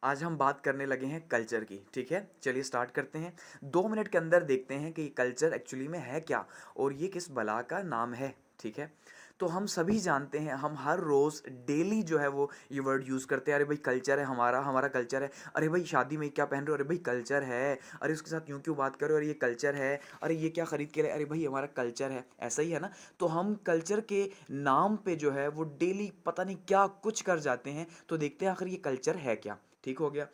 आज हम बात करने लगे हैं कल्चर की। ठीक है, चलिए स्टार्ट करते हैं। 2 मिनट के अंदर देखते हैं कि कल्चर एक्चुअली में है क्या और ये किस बला का नाम है। ठीक है, तो हम सभी जानते हैं, हम हर रोज़ डेली जो है वो ये वर्ड यूज़ करते हैं। अरे भाई कल्चर है हमारा, हमारा कल्चर है। अरे भाई शादी में क्या पहन रहे हो, अरे भाई कल्चर है। अरे उसके साथ यूँ क्यों बात कर रहे हो, अरे ये कल्चर है। अरे ये क्या खरीद के लाए, अरे भाई हमारा कल्चर है। ऐसा ही है ना। तो हम कल्चर के नाम पे जो है वो डेली पता नहीं क्या कुछ कर जाते हैं। तो देखते हैं आखिर ये कल्चर है क्या। ठीक हो गया।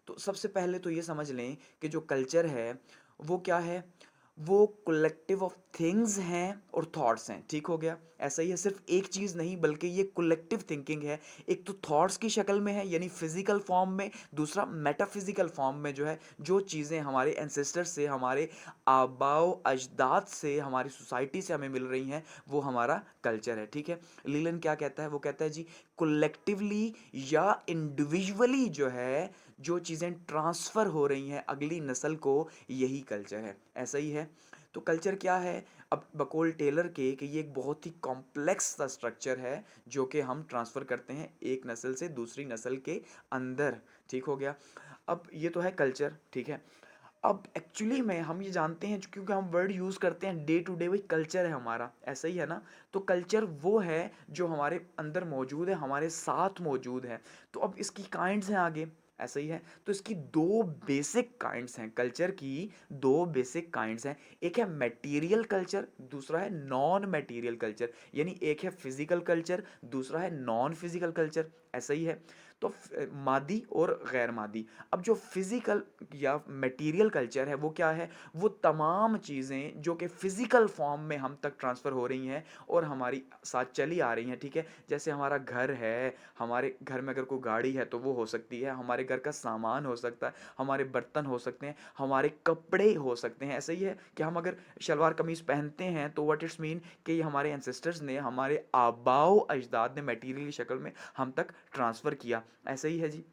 तो सबसे पहले तो ये समझ लें कि जो कल्चर है वो क्या है। वो कलेक्टिव ऑफ थिंग्स हैं और थॉट्स हैं। ठीक हो गया। ऐसा ही है, सिर्फ एक चीज़ नहीं बल्कि ये कलेक्टिव थिंकिंग है। एक तो थॉट्स की शक्ल में है यानी फिजिकल फॉर्म में, दूसरा मेटाफिजिकल फॉर्म में जो है जो चीज़ें हमारे एंसेस्टर से, हमारे आबाओ अजदाद से, हमारी सोसाइटी से हमें मिल रही हैं वो हमारा कल्चर है। ठीक है। लीलन क्या कहता है, वो कहता है जी कलेक्टिवली या इंडिविजुअली जो है जो चीज़ें ट्रांसफ़र हो रही हैं अगली नस्ल को, यही कल्चर है। ऐसा ही है। तो कल्चर क्या है। अब बकौल टेलर के कि ये एक बहुत ही कॉम्प्लेक्स सा स्ट्रक्चर है जो कि हम ट्रांसफ़र करते हैं एक नस्ल से दूसरी नस्ल के अंदर। ठीक हो गया। अब ये तो है कल्चर। ठीक है। अब एक्चुअली में हम ये जानते हैं क्योंकि हम वर्ड यूज़ करते हैं डे टू डे, वही कल्चर है हमारा। ऐसा ही है ना। तो कल्चर वो है जो हमारे अंदर मौजूद है, हमारे साथ मौजूद है। तो अब इसकी काइंड्स हैं आगे। ऐसा ही है। तो इसकी दो बेसिक काइंड्स हैं, कल्चर की दो बेसिक काइंड्स हैं। एक है मटेरियल कल्चर, दूसरा है नॉन मटेरियल कल्चर। यानी एक है फिजिकल कल्चर, दूसरा है नॉन फिजिकल कल्चर। ऐसा ही है। तो मादी और गैर मादी। अब जो फिजिकल या मटेरियल कल्चर है वो क्या है। वो तमाम चीज़ें जो कि फिजिकल फॉर्म में हम तक ट्रांसफ़र हो रही हैं और हमारी साथ चली आ रही हैं। ठीक है। जैसे हमारा घर है, हमारे घर में अगर कोई गाड़ी है तो वो हो सकती है, हमारे घर का सामान हो सकता है, हमारे बर्तन हो सकते हैं, हमारे कपड़े हो सकते हैं। ऐसा ही है कि हम अगर शलवार कमीज़ पहनते हैं तो व्हाट इट्स मीन कि ये हमारे एंसेस्टर्स ने, हमारे आबाओ अजदाद ने मटेरियल की शक्ल में हम तक ट्रांसफ़र किया। ऐसा ही है जी।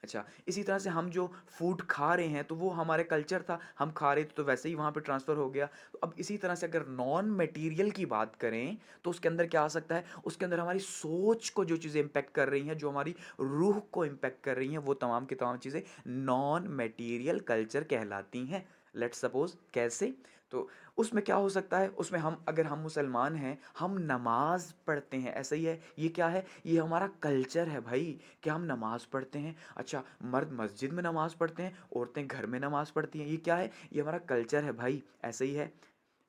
अच्छा, इसी तरह से हम जो फूड खा रहे हैं तो वो हमारे कल्चर था, हम खा रहे थे तो वैसे ही वहाँ पे ट्रांसफ़र हो गया। तो अब इसी तरह से अगर नॉन मटेरियल की बात करें तो उसके अंदर क्या आ सकता है। उसके अंदर हमारी सोच को जो चीज़ें इम्पेक्ट कर रही हैं, जो हमारी रूह को इम्पेक्ट कर रही हैं, वो तमाम की तमाम चीज़ें नॉन मटेरियल कल्चर कहलाती हैं। लेट्स सपोज कैसे। तो उसमें क्या हो सकता है, उसमें हम अगर हम मुसलमान हैं, हम नमाज पढ़ते हैं। ऐसा ही है। ये क्या है, ये हमारा कल्चर है भाई कि हम नमाज पढ़ते हैं। अच्छा, मर्द मस्जिद में नमाज पढ़ते हैं, औरतें घर में नमाज पढ़ती हैं। ये क्या है, ये हमारा कल्चर है भाई। ऐसा ही है।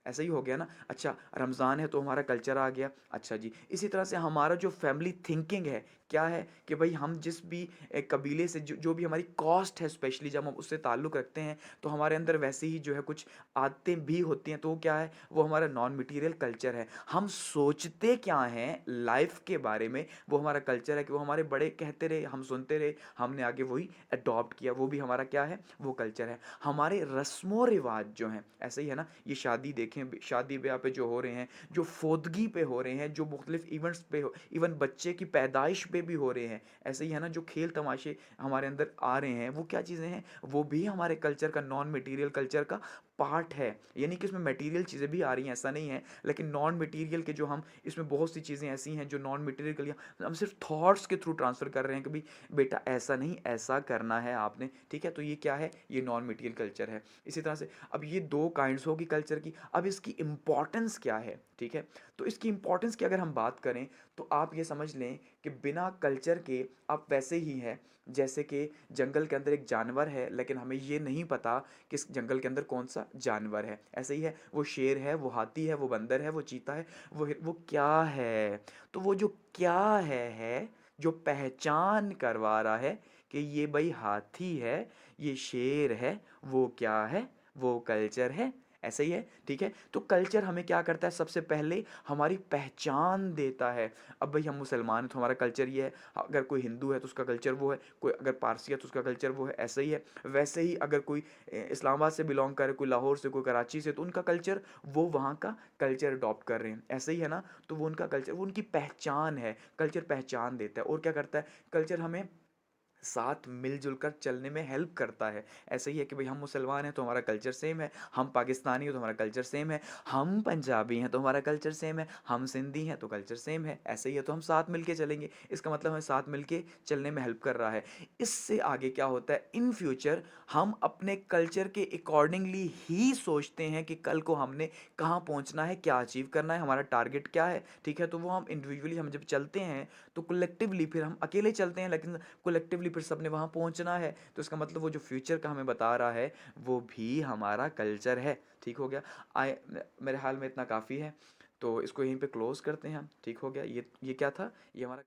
ऐसा ही हो गया ना। अच्छा, रमज़ान है तो हमारा कल्चर आ गया। अच्छा जी, इसी तरह से हमारा जो फैमिली थिंकिंग है क्या है कि भाई हम जिस भी कबीले से जो भी हमारी कास्ट है, स्पेशली जब हम उससे ताल्लुक़ रखते हैं तो हमारे अंदर वैसे ही जो है कुछ आदतें भी होती हैं। तो वो क्या है, वो हमारा नॉन मटीरियल कल्चर है। हम सोचते क्या हैं लाइफ के बारे में, वो हमारा कल्चर है कि वो हमारे बड़े कहते रहे, हम सुनते रहे, हमने आगे वही अडॉप्ट किया, वो भी हमारा क्या है, वो कल्चर है। हमारे रस्मों रिवाज जो हैं, ऐसे ही है ना। ये शादी देखें, शादी ब्याह पे जो हो रहे हैं, जो फोदगी पे हो रहे हैं, जो मुख्तलिफ इवेंट्स पे हो, इवन बच्चे की पैदाइश पे भी हो रहे हैं। ऐसे ही है ना, जो खेल तमाशे हमारे अंदर आ रहे हैं वो क्या चीज़ें हैं, वो भी हमारे कल्चर का, नॉन मटीरियल कल्चर का पार्ट है। यानी कि इसमें मटेरियल चीज़ें भी आ रही हैं, ऐसा नहीं है, लेकिन नॉन मटेरियल के जो हम, इसमें बहुत सी चीज़ें ऐसी हैं जो नॉन मटेरियल के लिए हम सिर्फ थॉट्स के थ्रू ट्रांसफ़र कर रहे हैं कि भाई बेटा ऐसा नहीं, ऐसा करना है आपने। ठीक है। तो ये क्या है, ये नॉन मटेरियल कल्चर है। इसी तरह से अब ये दो काइंड्स होगी कल्चर की। अब इसकी इम्पॉर्टेंस क्या है। ठीक है। तो इसकी इम्पॉर्टेंस की अगर हम बात करें तो आप ये समझ लें कि बिना कल्चर के आप वैसे ही हैं जैसे कि जंगल के अंदर एक जानवर है लेकिन हमें ये नहीं पता कि इस जंगल के अंदर कौन सा जानवर है। ऐसे ही है, वो शेर है, वो हाथी है, वो बंदर है, वो चीता है, वो क्या है। तो वो जो क्या है जो पहचान करवा रहा है कि ये भाई हाथी है, ये शेर है, वो क्या है, वो कल्चर है। ऐसा ही है। ठीक है। तो कल्चर हमें क्या करता है, सबसे पहले हमारी पहचान देता है। अब भाई हम मुसलमान हैं तो हमारा कल्चर ये है, अगर कोई हिंदू है तो उसका कल्चर वो है, कोई अगर पारसी है तो उसका कल्चर वो है। ऐसा ही है। वैसे ही अगर कोई इस्लामाबाद से बिलोंग करे, कोई लाहौर से, कोई कराची से, तो उनका कल्चर, वो वहाँ का कल्चर अडॉप्ट कर रहे हैं। ऐसे ही है ना। तो वो उनका कल्चर, वो उनकी पहचान है। कल्चर पहचान देता है और क्या करता है, कल्चर हमें साथ मिलजुल कर चलने में हेल्प करता है। ऐसे ही है कि भाई हम मुसलमान हैं तो हमारा कल्चर सेम है, हम पाकिस्तानी हैं तो हमारा कल्चर सेम है, हम पंजाबी हैं तो हमारा कल्चर सेम है, हम सिंधी हैं तो कल्चर सेम है। ऐसे ही है तो हम साथ मिल के चलेंगे, इसका मतलब हमें साथ मिल के चलने में हेल्प कर रहा है। इससे आगे क्या होता है, इन फ्यूचर हम अपने कल्चर के अकॉर्डिंगली ही सोचते हैं कि कल को हमने कहाँ पहुँचना है, क्या अचीव करना है, हमारा टारगेट क्या है, ठीक है। तो वो हम इंडिविजुअली हम जब चलते हैं तो कलेक्टिवली, फिर हम अकेले चलते हैं लेकिन कलेक्टिवली फिर सबने वहाँ पहुँचना है, तो इसका मतलब वो जो फ्यूचर का हमें बता रहा है वो भी हमारा कल्चर है। ठीक हो गया। आए, मेरे हाल में इतना काफ़ी है, तो इसको यहीं पे क्लोज करते हैं हम। ठीक हो गया। ये क्या था, ये हमारा